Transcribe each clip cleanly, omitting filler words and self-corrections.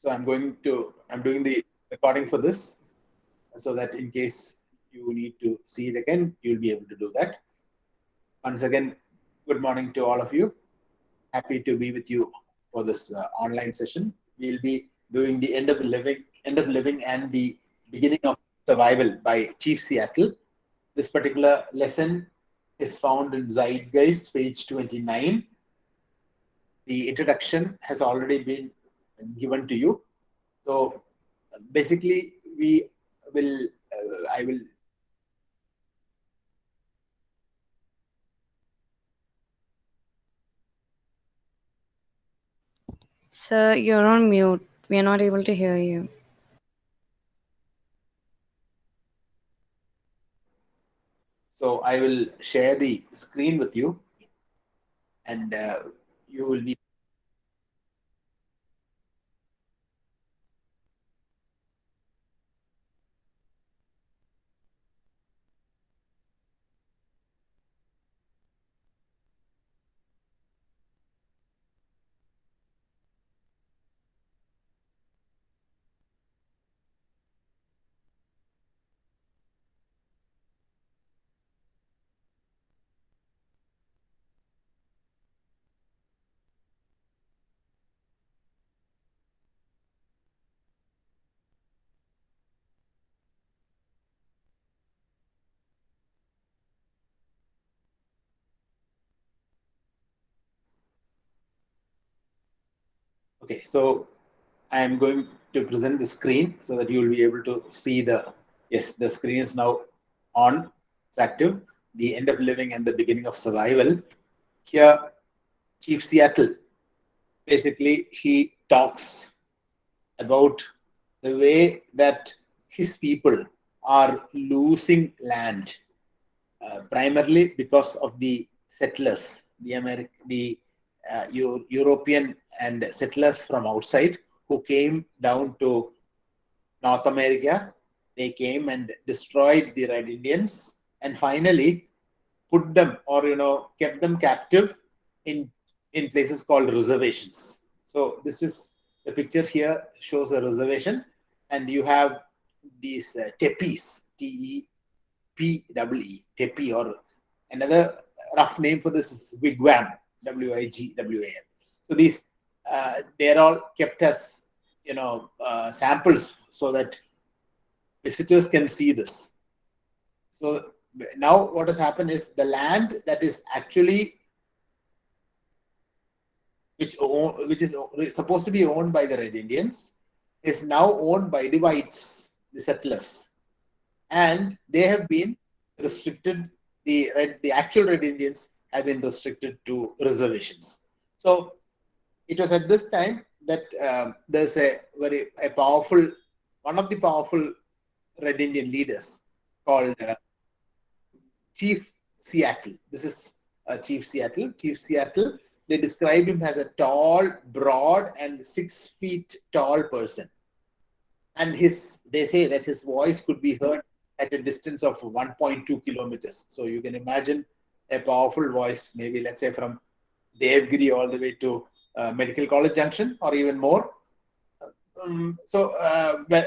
So I'm doing the recording for this so that in case you need to see it again, you'll be able to do that. Once again, good morning to all of you. Happy to be with you for this online session. We'll be doing the end of living, and the beginning of survival by Chief Seattle. This particular lesson is found in Zeitgeist, page 29. The introduction has already been given to you. So basically, I will. Sir, you're on mute. We are not able to hear you. So I will share the screen with you, and you will be. Okay, so I am going to present the screen so that you will be able to see yes, the screen is now on, it's active. The end of living and the beginning of survival. Here, Chief Seattle, basically, he talks about the way that his people are losing land, primarily because of the settlers, the European and settlers from outside who came down to North America. They came and destroyed the Red Indians, and finally put them, or kept them captive in places called reservations. So this is the picture here shows a reservation, and you have these tepis, TEPEE, tepi, or another rough name for this is wigwam, WIGWAM. So these they're all kept as samples so that visitors can see this. So now what has happened is the land that is actually which is supposed to be owned by the Red Indians is now owned by the whites, the settlers, and they have been restricted. The actual Red Indians have been restricted to reservations. So it was at this time that there's a powerful, one of the powerful Red Indian leaders called Chief Seattle. This is Chief Seattle. Chief Seattle, they describe him as a tall, broad, and 6 feet tall person. And they say that his voice could be heard at a distance of 1.2 kilometers. So you can imagine a powerful voice, maybe let's say from Devgiri all the way to Medical College Junction or even more.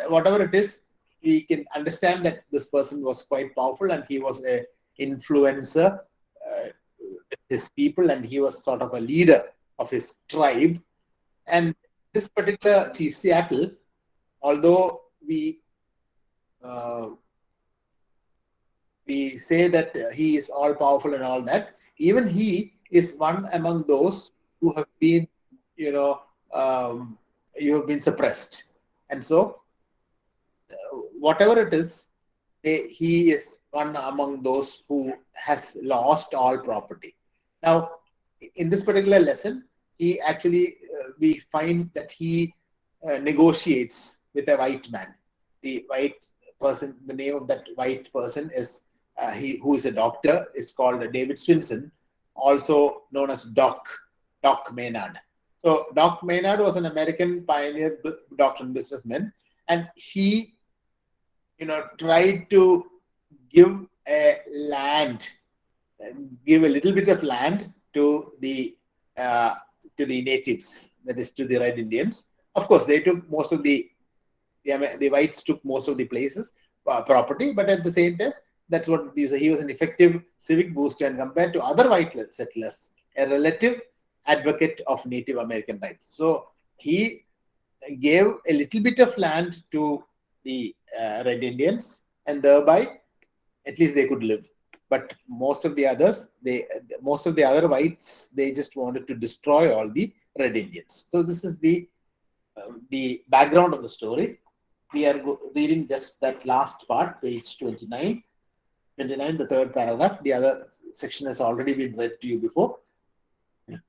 Whatever it is, we can understand that this person was quite powerful, and he was a influencer with his people, and he was sort of a leader of his tribe. And this particular Chief Seattle, although uh, we say that he is all powerful and all that, even he is one among those who have been, you know, um, you have been suppressed. And so, whatever it is, he is one among those who has lost all property. Now, in this particular lesson, he actually, we find that he negotiates with a white man. The white person, the name of that white person is who is a doctor, is called David Swinson, also known as Doc Maynard. So Doc Maynard was an American pioneer doctor and businessman, and he tried to give a land, give a little bit of land uh, to the natives, that is to the Red Indians, Of course, they took most of the whites took most of the places, property, but at the same time, that's what he was an effective civic booster, and compared to other white settlers, a relative advocate of Native American rights. So he gave a little bit of land to the Red Indians, and thereby at least they could live. But most of the other whites, they just wanted to destroy all the Red Indians. So this is the background of the story. We are reading just that last part, page 29. 29, the third paragraph. The other section has already been read to you before.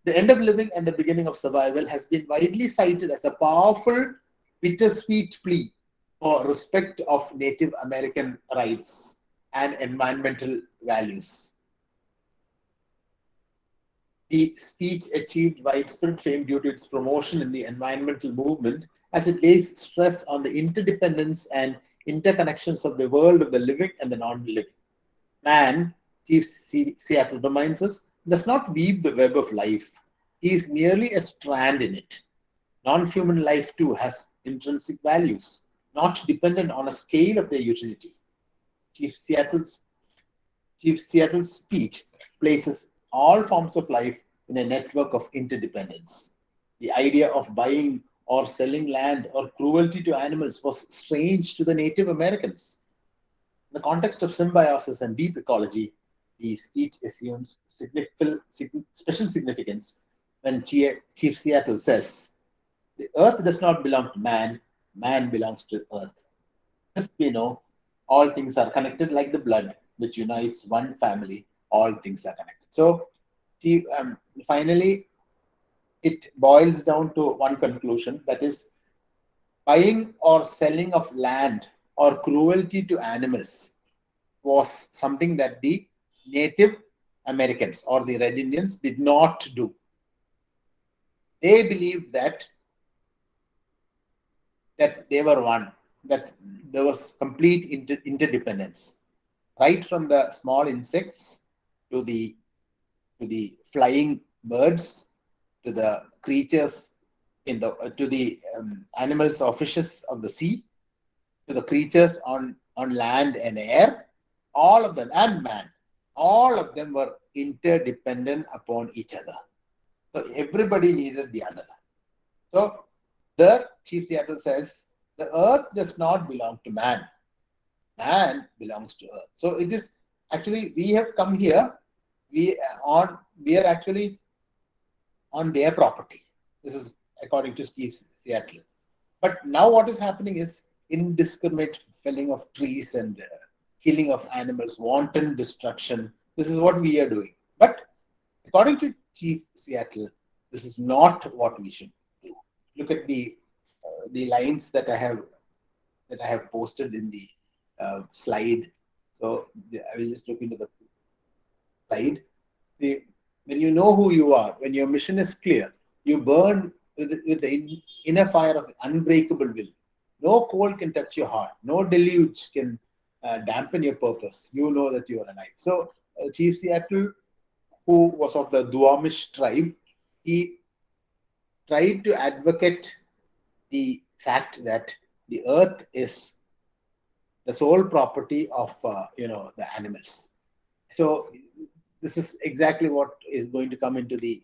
The end of living and the beginning of survival has been widely cited as a powerful, bittersweet plea for respect of Native American rights and environmental values. The speech achieved widespread fame due to its promotion in the environmental movement, as it lays stress on the interdependence and interconnections of the world of the living and the non-living. Man, Chief Seattle reminds us, does not weave the web of life. He is merely a strand in it. Non-human life too has intrinsic values, not dependent on a scale of their utility. Chief Seattle's speech places all forms of life in a network of interdependence. The idea of buying or selling land or cruelty to animals was strange to the Native Americans. In the context of symbiosis and deep ecology, the speech assumes special significance when Chief Seattle says, the earth does not belong to man, man belongs to earth. Just we know, all things are connected like the blood which unites one family, all things are connected. So finally, it boils down to one conclusion, that is, buying or selling of land or cruelty to animals was something that the Native Americans or the Red Indians did not do. They believed that they were one, that there was complete interdependence, right from the small insects to the flying birds, to the creatures to the animals or fishes of the sea, to the creatures on land and air, all of them, and man, all of them were interdependent upon each other. So everybody needed the other. So the Chief Seattle says, the earth does not belong to man. Man belongs to earth. So it is actually, we have come here, we are actually on their property. This is according to Steve Seattle. But now what is happening is indiscriminate felling of trees and killing of animals, wanton destruction. This is what we are doing. But according to Chief Seattle, this is not what we should do. Look at the lines that I have posted in the slide. So I will just look into the slide. When you know who you are, when your mission is clear, you burn with the inner fire of unbreakable will. No cold can touch your heart. No deluge can dampen your purpose. You know that you are alive. So Chief Seattle, who was of the Suquamish tribe, he tried to advocate the fact that the earth is the sole property of the animals. So this is exactly what is going to come into the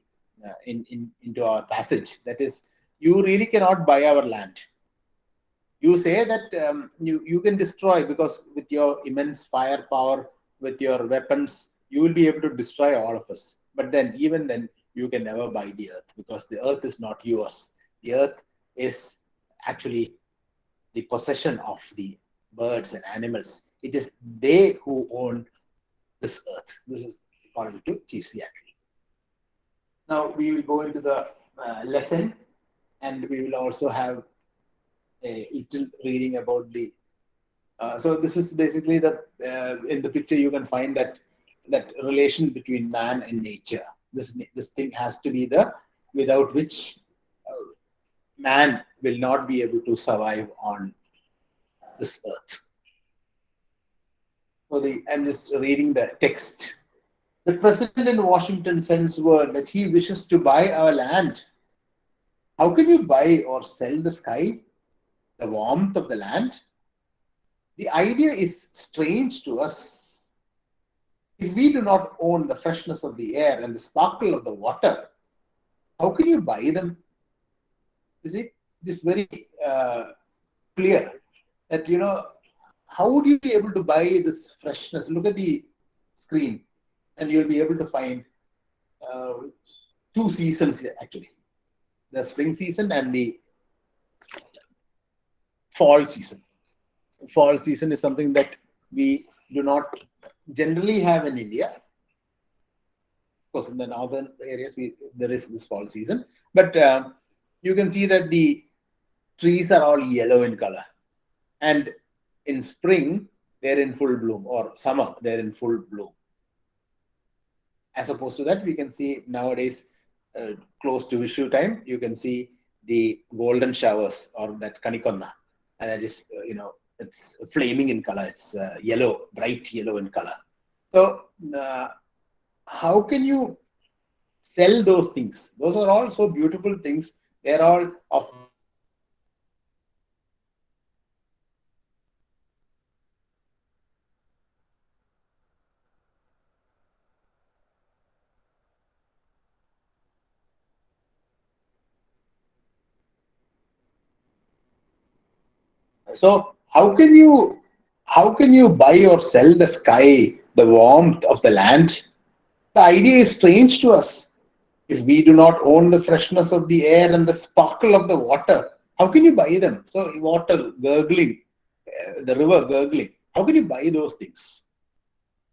into our passage. That is, you really cannot buy our land. You say that you can destroy, because with your immense firepower, with your weapons, you will be able to destroy all of us. But then, even then, you can never buy the earth, because the earth is not yours. The earth is actually the possession of the birds and animals. It is they who own this earth. This is according to Chief Seattle. Now we will go into the lesson, and we will also have a little reading about the. So this is basically in the picture you can find that relation between man and nature. This thing has to be without which man will not be able to survive on this earth. So I'm just reading the text. The president in Washington sends word that he wishes to buy our land. How can you buy or sell the sky, the warmth of the land? The idea is strange to us. If we do not own the freshness of the air and the sparkle of the water, how can you buy them? You see, it is very clear that, how would you be able to buy this freshness? Look at the screen, and you'll be able to find uh, two seasons actually, the spring season and the fall season. Fall season is something that we do not generally have in India. Of course, in the northern areas, there is this fall season, but you can see that the trees are all yellow in color, and in spring they're in full bloom, or summer they're in full bloom. As opposed to that, we can see nowadays, close to Vishu time, you can see the golden showers or that kanikonna, and that is, it's flaming in color. It's yellow, bright yellow in color. So, how can you sell those things? Those are all so beautiful things. They're all of so how can you buy or sell the sky, the warmth of the land? The idea is strange to us. If we do not own the freshness of the air and the sparkle of the water, how can you buy them? So, water gurgling, the river gurgling, how can you buy those things?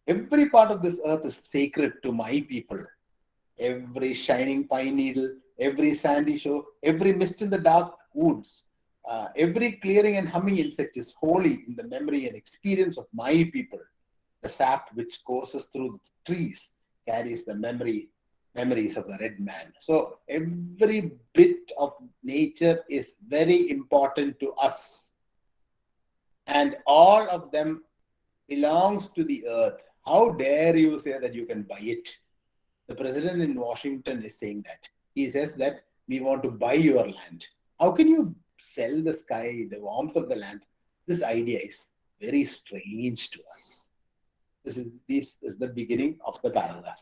Every part of this earth is sacred to my people. Every shining pine needle, every sandy shore, every mist in the dark woods, every clearing and humming insect is holy in the memory and experience of my people. The sap which courses through the trees carries the memories of the red man. So every bit of nature is very important to us, and all of them belongs to the earth. How dare you say that you can buy it? The president in Washington is saying that. He says that we want to buy your land. How can you sell the sky, the warmth of the land? This idea is very strange to us. This is the beginning of the paragraph,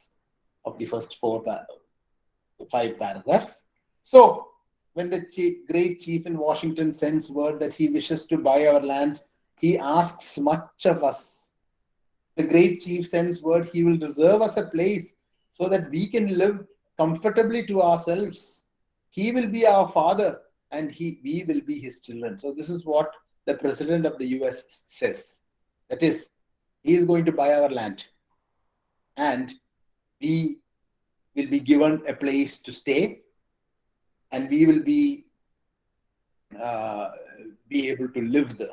of the first five paragraphs. So, when the great chief in Washington sends word that he wishes to buy our land, he asks much of us. The great chief sends word he will reserve us a place so that we can live comfortably to ourselves. He will be our father, and we will be his children. So, this is what the president of the US says. That is, he is going to buy our land, and we will be given a place to stay, and we will uh, be able to live there.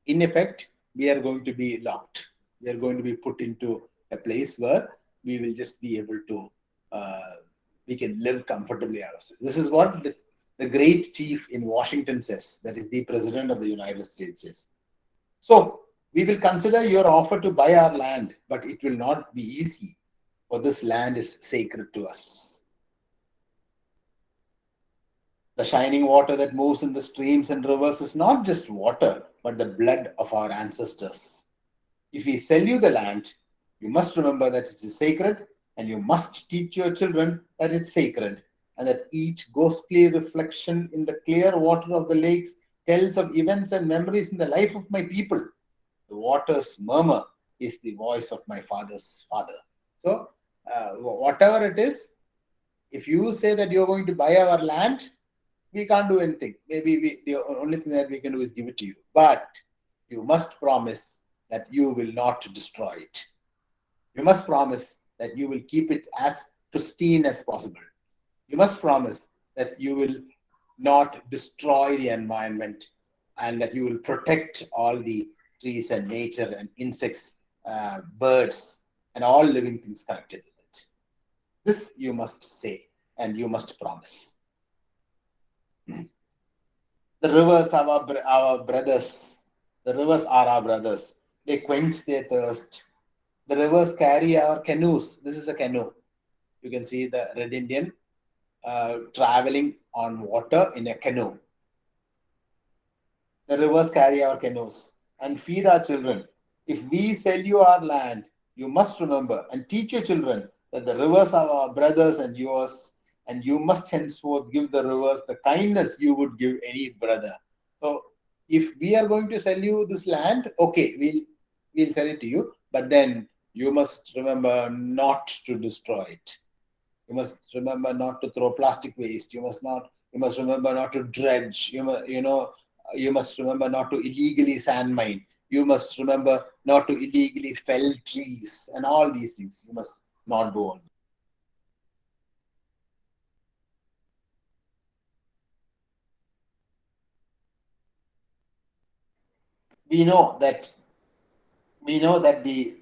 In effect, we are going to be locked. We are going to be put into a place where we will just be able to, we can live comfortably ourselves. This is what the great chief in Washington says. That is the president of the United States says. So, we will consider your offer to buy our land, but it will not be easy, for this land is sacred to us. The shining water that moves in the streams and rivers is not just water, but the blood of our ancestors. If we sell you the land, you must remember that it is sacred, and you must teach your children that it's sacred, and that each ghostly reflection in the clear water of the lakes tells of events and memories in the life of my people. The water's murmur is the voice of my father's father. So, whatever it is, if you say that you're going to buy our land, we can't do anything. Maybe the only thing that we can do is give it to you. But you must promise that you will not destroy it. You must promise that you will keep it as pristine as possible. You must promise that you will not destroy the environment, and that you will protect all the trees and nature and insects, birds, and all living things connected with it. This you must say, and you must promise. The rivers are our brothers. The rivers are our brothers. They quench their thirst. The rivers carry our canoes. This is a canoe. You can see the red Indian. traveling on water in a canoe. The rivers carry our canoes and feed our children. If we sell you our land, you must remember and teach your children that the rivers are our brothers and yours, and you must henceforth give the rivers the kindness you would give any brother. So, if we are going to sell you this land, okay, we'll sell it to you, but then you must remember not to destroy it. You must remember not to throw plastic waste. You must remember not to dredge. You must remember not to illegally sand mine. You must remember not to illegally fell trees and all these things. You must not do all. We know that we know that the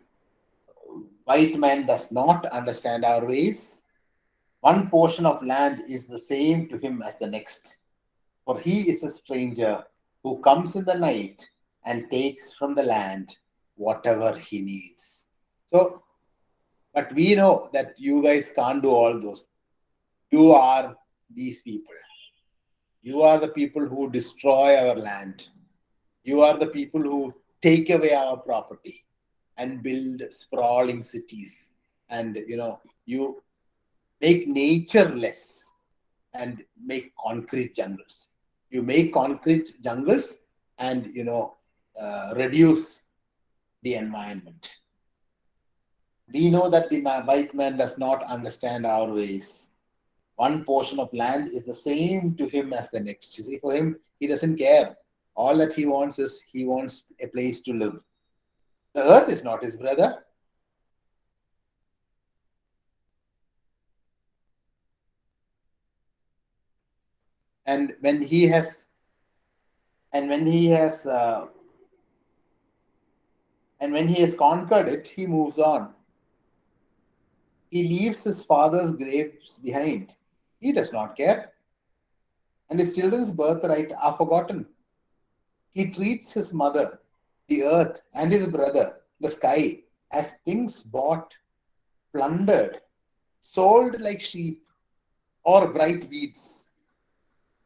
white man does not understand our ways. One portion of land is the same to him as the next, for he is a stranger who comes in the night and takes from the land whatever he needs. So, but we know that you guys can't do all those. You are these people. You are the people who destroy our land. You are the people who take away our property and build sprawling cities. And you make nature less and make concrete jungles. You make concrete jungles and reduce the environment. We know that the white man does not understand our ways. One portion of land is the same to him as the next. You see, for him, he doesn't care. All that he wants is he wants a place to live. The earth is not his brother. And when he has and when he has conquered it, he moves on. He leaves his father's graves behind. He does not care, and his children's birthright are forgotten. He treats his mother, the earth, and his brother, the sky, as things bought, plundered, sold like sheep or bright weeds.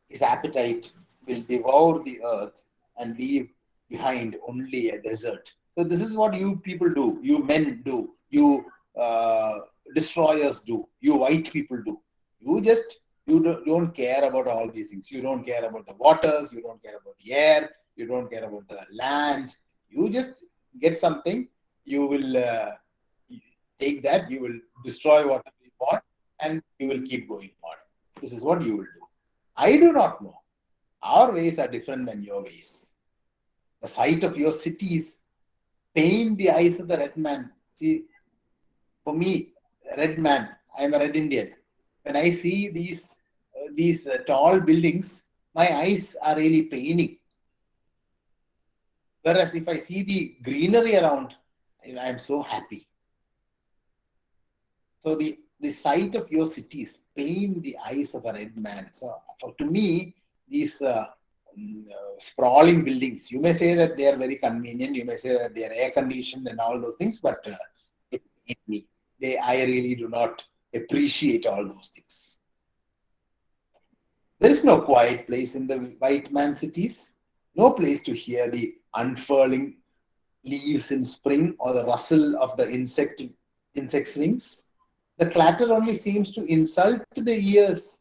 His appetite will devour the earth and leave behind only a desert. So, this is what you people do, you men do, you uh, destroyers do, you white people do. You don't care about all these things. You don't care about the waters, you don't care about the air, you don't care about the land. You just get something, you will take that, you will destroy whatever you want, and you will keep going on. This is what you will do. I do not know. Our ways are different than your ways. The sight of your cities pain the eyes of the red man. See, for me, red man, I am a red Indian. When I see these tall buildings, my eyes are really paining. Whereas if I see the greenery around, I am so happy. So the sight of your cities pain the eyes of a red man. So to me, these sprawling buildings, you may say that they are very convenient, you may say that they are air conditioned and all those things, but they pain me. I really do not appreciate all those things. There is no quiet place in the white man cities, no place to hear the unfurling leaves in spring or the rustle of the insect's wings. The clatter only seems to insult the ears.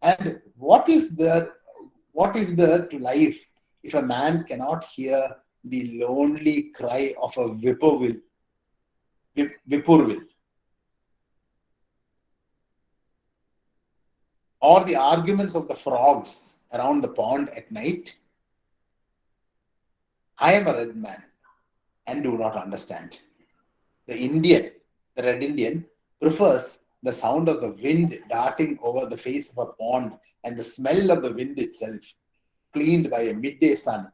And what is there to life if a man cannot hear the lonely cry of a whippoorwill, or the arguments of the frogs around the pond at night? I am a red man and do not understand. The Indian, the red Indian, prefers the sound of the wind darting over the face of a pond and the smell of the wind itself, cleaned by a midday sun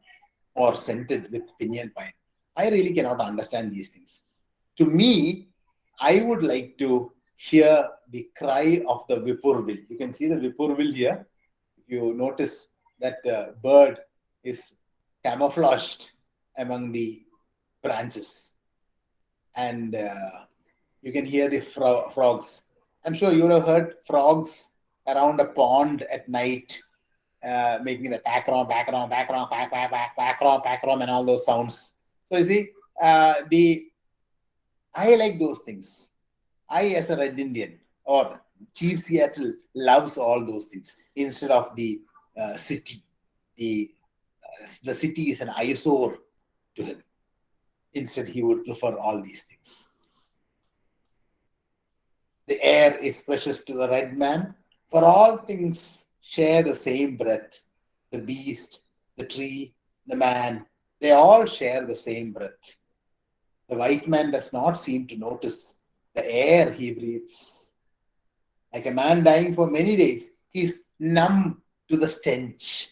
or scented with pinyon pine. I really cannot understand these things. To me, I would like to hear the cry of the whippoorwill. You can see the whippoorwill here. If you notice that bird is camouflaged among the branches, and you can hear the frogs. I'm sure you would have heard frogs around a pond at night, making the background, background, background, background, background, and all those sounds. So you see, the I like those things. I, as a Red Indian or Chief Seattle, loves all those things instead of the city. The the city is an eyesore to him. Instead, he would prefer all these things. The air is precious to the red man, for all things share the same breath. The beast, the tree, the man, they all share the same breath. The white man does not seem to notice the air he breathes. Like a man dying for many days, he's numb to the stench.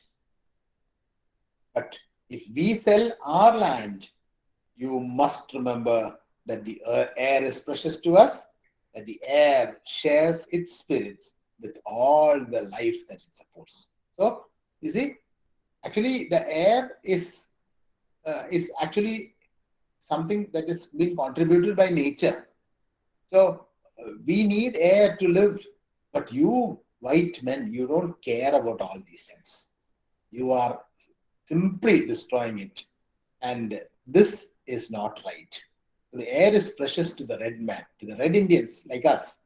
But if we sell our land, you must remember that the air is precious to us, that the air shares its spirits with all the life that it supports. So, you see, actually, the air is actually something that is being contributed by nature. So, we need air to live, but you white men, you don't care about all these things. You are simply destroying it. And this is not right. The air is precious to the red man, to the red Indians like us.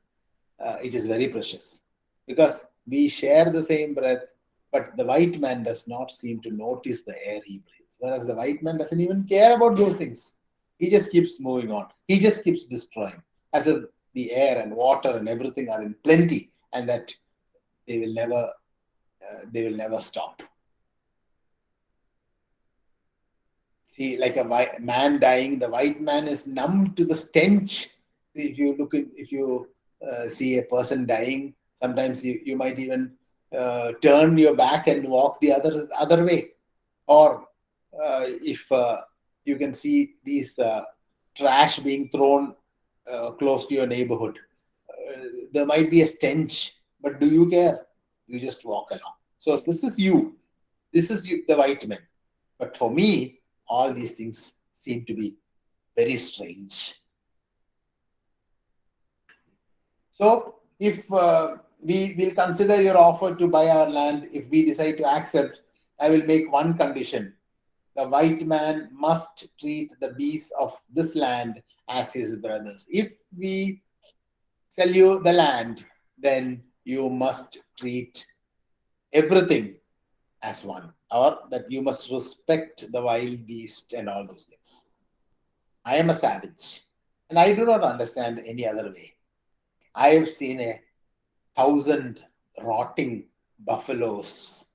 It is very precious because we share the same breath, but the white man does not seem to notice the air he breathes. Whereas the white man doesn't even care about those things. He just keeps moving on. He just keeps destroying, as if the air and water and everything are in plenty, and that they will never, they will never stop. See, like a white man dying, the white man is numb to the stench. If you look at, if you see a person dying, sometimes you might even turn your back and walk the other way. Or if you can see these trash being thrown close to your neighborhood, there might be a stench, but do you care? You just walk along. So this is you. This is you, the white man. But for me, all these things seem to be very strange. So, if we will consider your offer to buy our land, if we decide to accept, I will make one condition. The white man must treat the beasts of this land as his brothers. If we sell you the land, then you must treat everything as one, or that you must respect the wild beast and all those things. I am a savage, and I do not understand any other way. I have seen 1,000 rotting buffaloes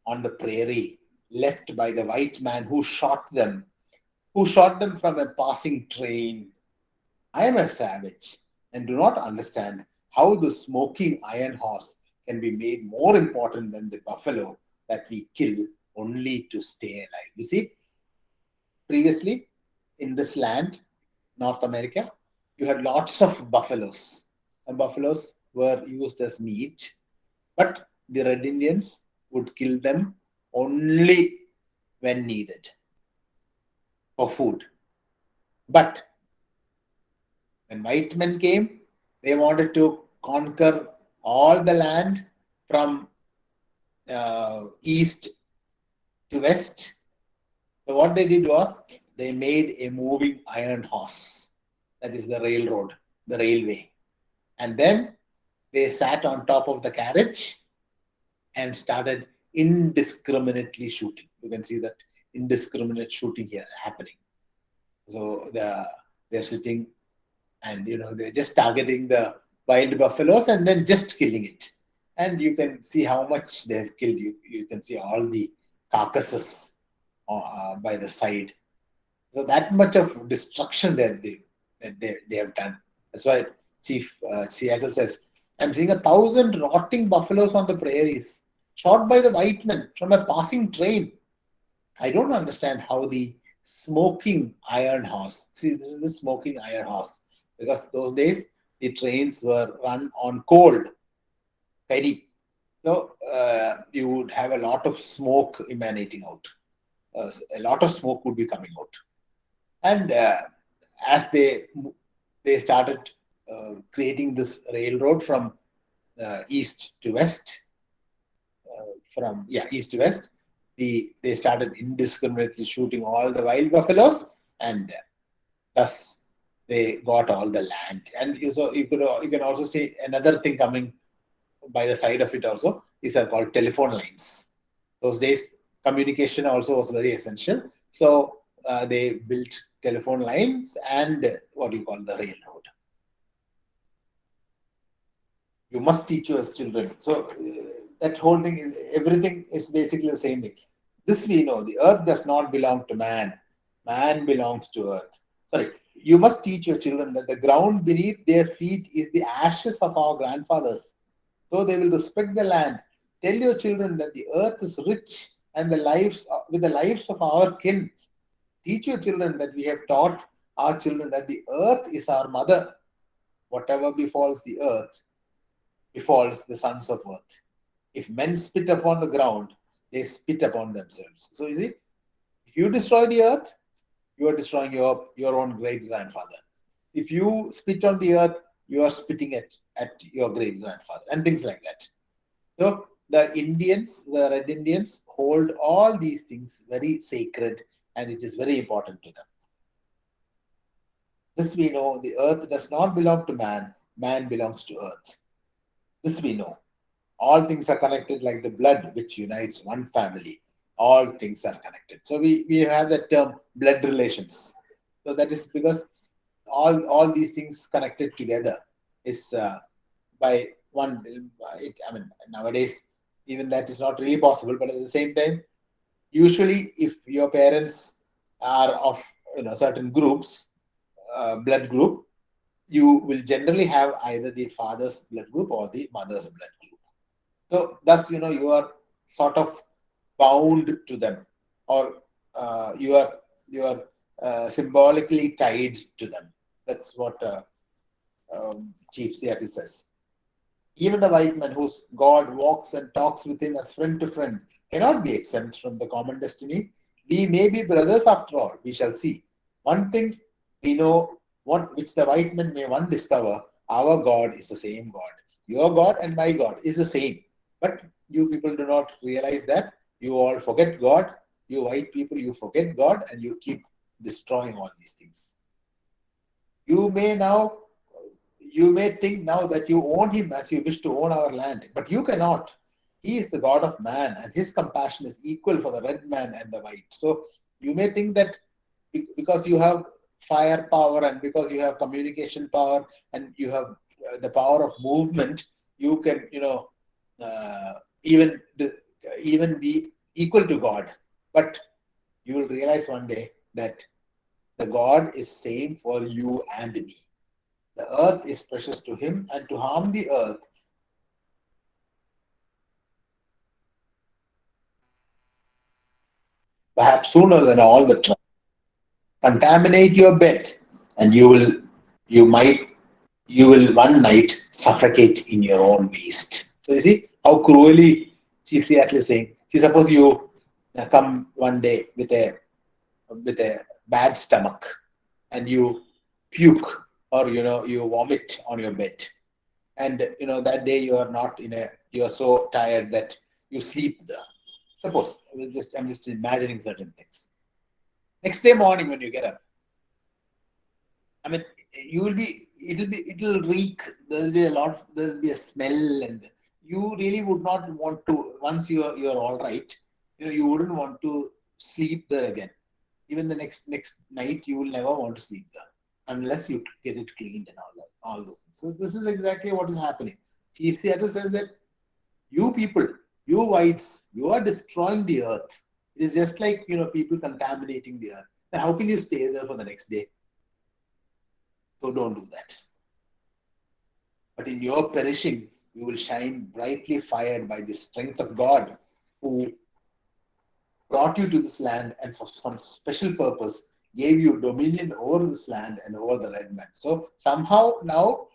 on the prairie left by the white man who shot them from a passing train. I am a savage and do not understand how the smoking iron horse can be made more important than the buffalo that we kill only to stay alive. You see, previously in this land, North America, you had lots of buffaloes, and buffaloes were used as meat, but the Red Indians would kill them only when needed for food. But when white men came, they wanted to conquer all the land from east to west. So what they did was they made a moving iron horse, that is the railroad, the railway, and then they sat on top of the carriage and started indiscriminately shooting. You can see that indiscriminate shooting here happening. So they're sitting and they're just targeting the wild buffaloes and then just killing it. And you can see how much they've killed. You can see all the carcasses by the side. So that much of destruction that they have done. That's why Chief Seattle says, I'm seeing 1,000 rotting buffaloes on the prairies, shot by the white men from a passing train. I don't understand how the smoking iron horse, see, this is the smoking iron horse, because those days the trains were run on coal, ferry. So you would have a lot of smoke emanating out. A lot of smoke would be coming out. And as they started creating this railroad from east to west, from east to west. They started indiscriminately shooting all the wild buffaloes, and thus they got all the land. And you can also see another thing coming by the side of it also. These are called telephone lines. Those days, communication also was very essential. So they built telephone lines and what you call the railroad. You must teach your children. So that whole thing is, everything is basically the same thing. This we know: the earth does not belong to man. Man belongs to earth. Sorry, you must teach your children that the ground beneath their feet is the ashes of our grandfathers. So they will respect the land. Tell your children that the earth is rich and the lives with the lives of our kin. Teach your children that we have taught our children that the earth is our mother. Whatever befalls the earth befalls the sons of earth. If men spit upon the ground, they spit upon themselves. So you see, if you destroy the earth, you are destroying your own great grandfather. If you spit on the earth, you are spitting at your great grandfather, and things like that. So the Indians, the Red Indians, hold all these things very sacred, and it is very important to them. This we know: the earth does not belong to man, man belongs to earth. This we know. All things are connected like the blood which unites one family. All things are connected. So we have that term blood relations. So that is because all these things connected together is by one. I mean, nowadays even that is not really possible. But at the same time, usually if your parents are of certain groups, blood group, you will generally have either the father's blood group or the mother's blood group. So thus, you are sort of bound to them, or you are symbolically tied to them. That's what Chief Seattle says. Even the white man whose God walks and talks with him as friend to friend cannot be exempt from the common destiny. We may be brothers after all, we shall see. One thing we know, what which the white man may one discover, our God is the same God. Your God and my God is the same. But you people do not realize that. You all forget God. You white people, you forget God, and you keep destroying all these things. You may now you may think now that you own him as you wish to own our land, but you cannot. He is the God of man, and his compassion is equal for the red man and the white. So you may think that because you have fire power and because you have communication power and you have the power of movement, you can, uh, even even be equal to God. But you will realize one day that the God is same for you and me. The earth is precious to him, and to harm the earth, perhaps sooner than all the trouble. Contaminate your bed, and you might, you will one night suffocate in your own waste. So you see how cruelly Chief Seattle is saying. See, suppose you come one day with a bad stomach, and you puke or you vomit on your bed, and that day you are not in a you are so tired that you sleep there. Suppose I'm just imagining certain things. Next day morning when you get up, I mean, you will be it'll reek. There'll be a smell, and you really would not want to. Once you're all right, you wouldn't want to sleep there again. Even the next night, you will never want to sleep there unless you get it cleaned and all those things. So this is exactly what is happening. Chief Seattle says that you people, you whites, you are destroying the earth. It is just like people contaminating the earth. Then how can you stay there for the next day? So don't do that. But in your perishing, you will shine brightly fired by the strength of God, who brought you to this land and for some special purpose gave you dominion over this land and over the red man. So somehow now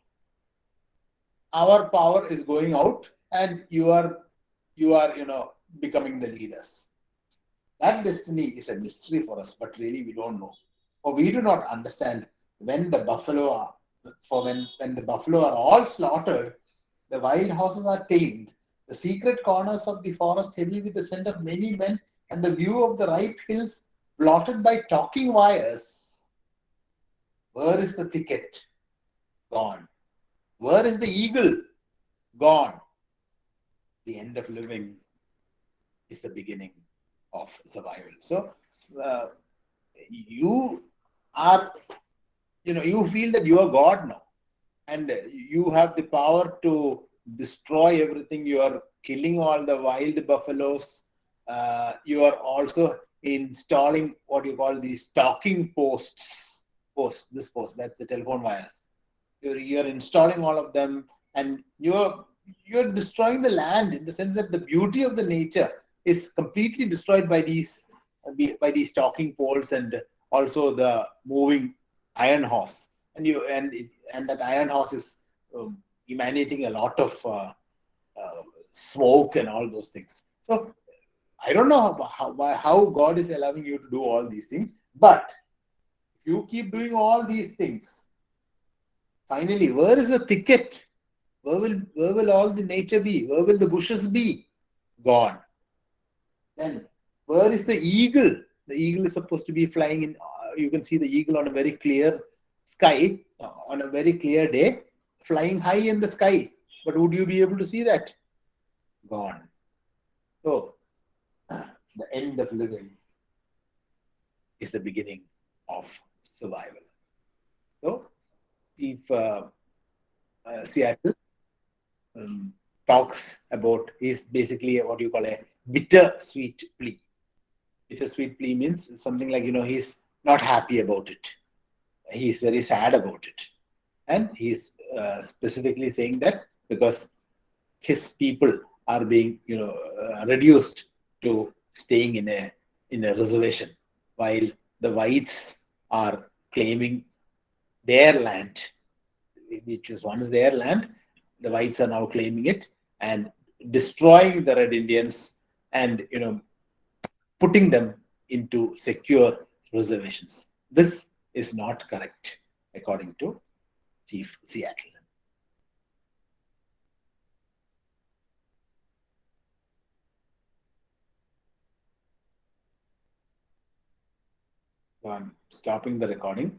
our power is going out, and you are becoming the leaders. That destiny is a mystery for us, but really we don't know. For we do not understand when the buffalo are, when the buffalo are all slaughtered, The wild horses are tamed. The secret corners of the forest heavy with the scent of many men, and the view of the ripe hills blotted by talking wires. Where is the thicket? Gone. Where is the eagle? Gone. The end of living is the beginning of survival. So uh, you are, you feel that you are God now, and you have the power to destroy everything. You are killing all the wild buffaloes. You are also installing what you call these stalking posts. Post, that's the telephone wires. You're installing all of them, and you're destroying the land in the sense that the beauty of the nature is completely destroyed by these talking poles and also the moving iron horse. And that iron horse is emanating a lot of smoke and all those things. So I don't know how God is allowing you to do all these things, but if you keep doing all these things, finally, where is the thicket? Where will all the nature be? Where will the bushes be? Gone. Then where is the eagle? The eagle is supposed to be flying in. You can see the eagle on a very clear sky, on a very clear day, flying high in the sky. But would you be able to see that? Gone. So the end of living is the beginning of survival. So if Seattle um, talks about is basically what you call a bittersweet plea. Bittersweet plea means something like, he's not happy about it. He's very sad about it. And he's specifically saying that because his people are being, reduced to staying in a reservation, while the whites are claiming their land, which was once their land. The whites are now claiming it and destroying the red Indians, and putting them into secure reservations. This is not correct, according to Chief Seattle. So I'm stopping the recording.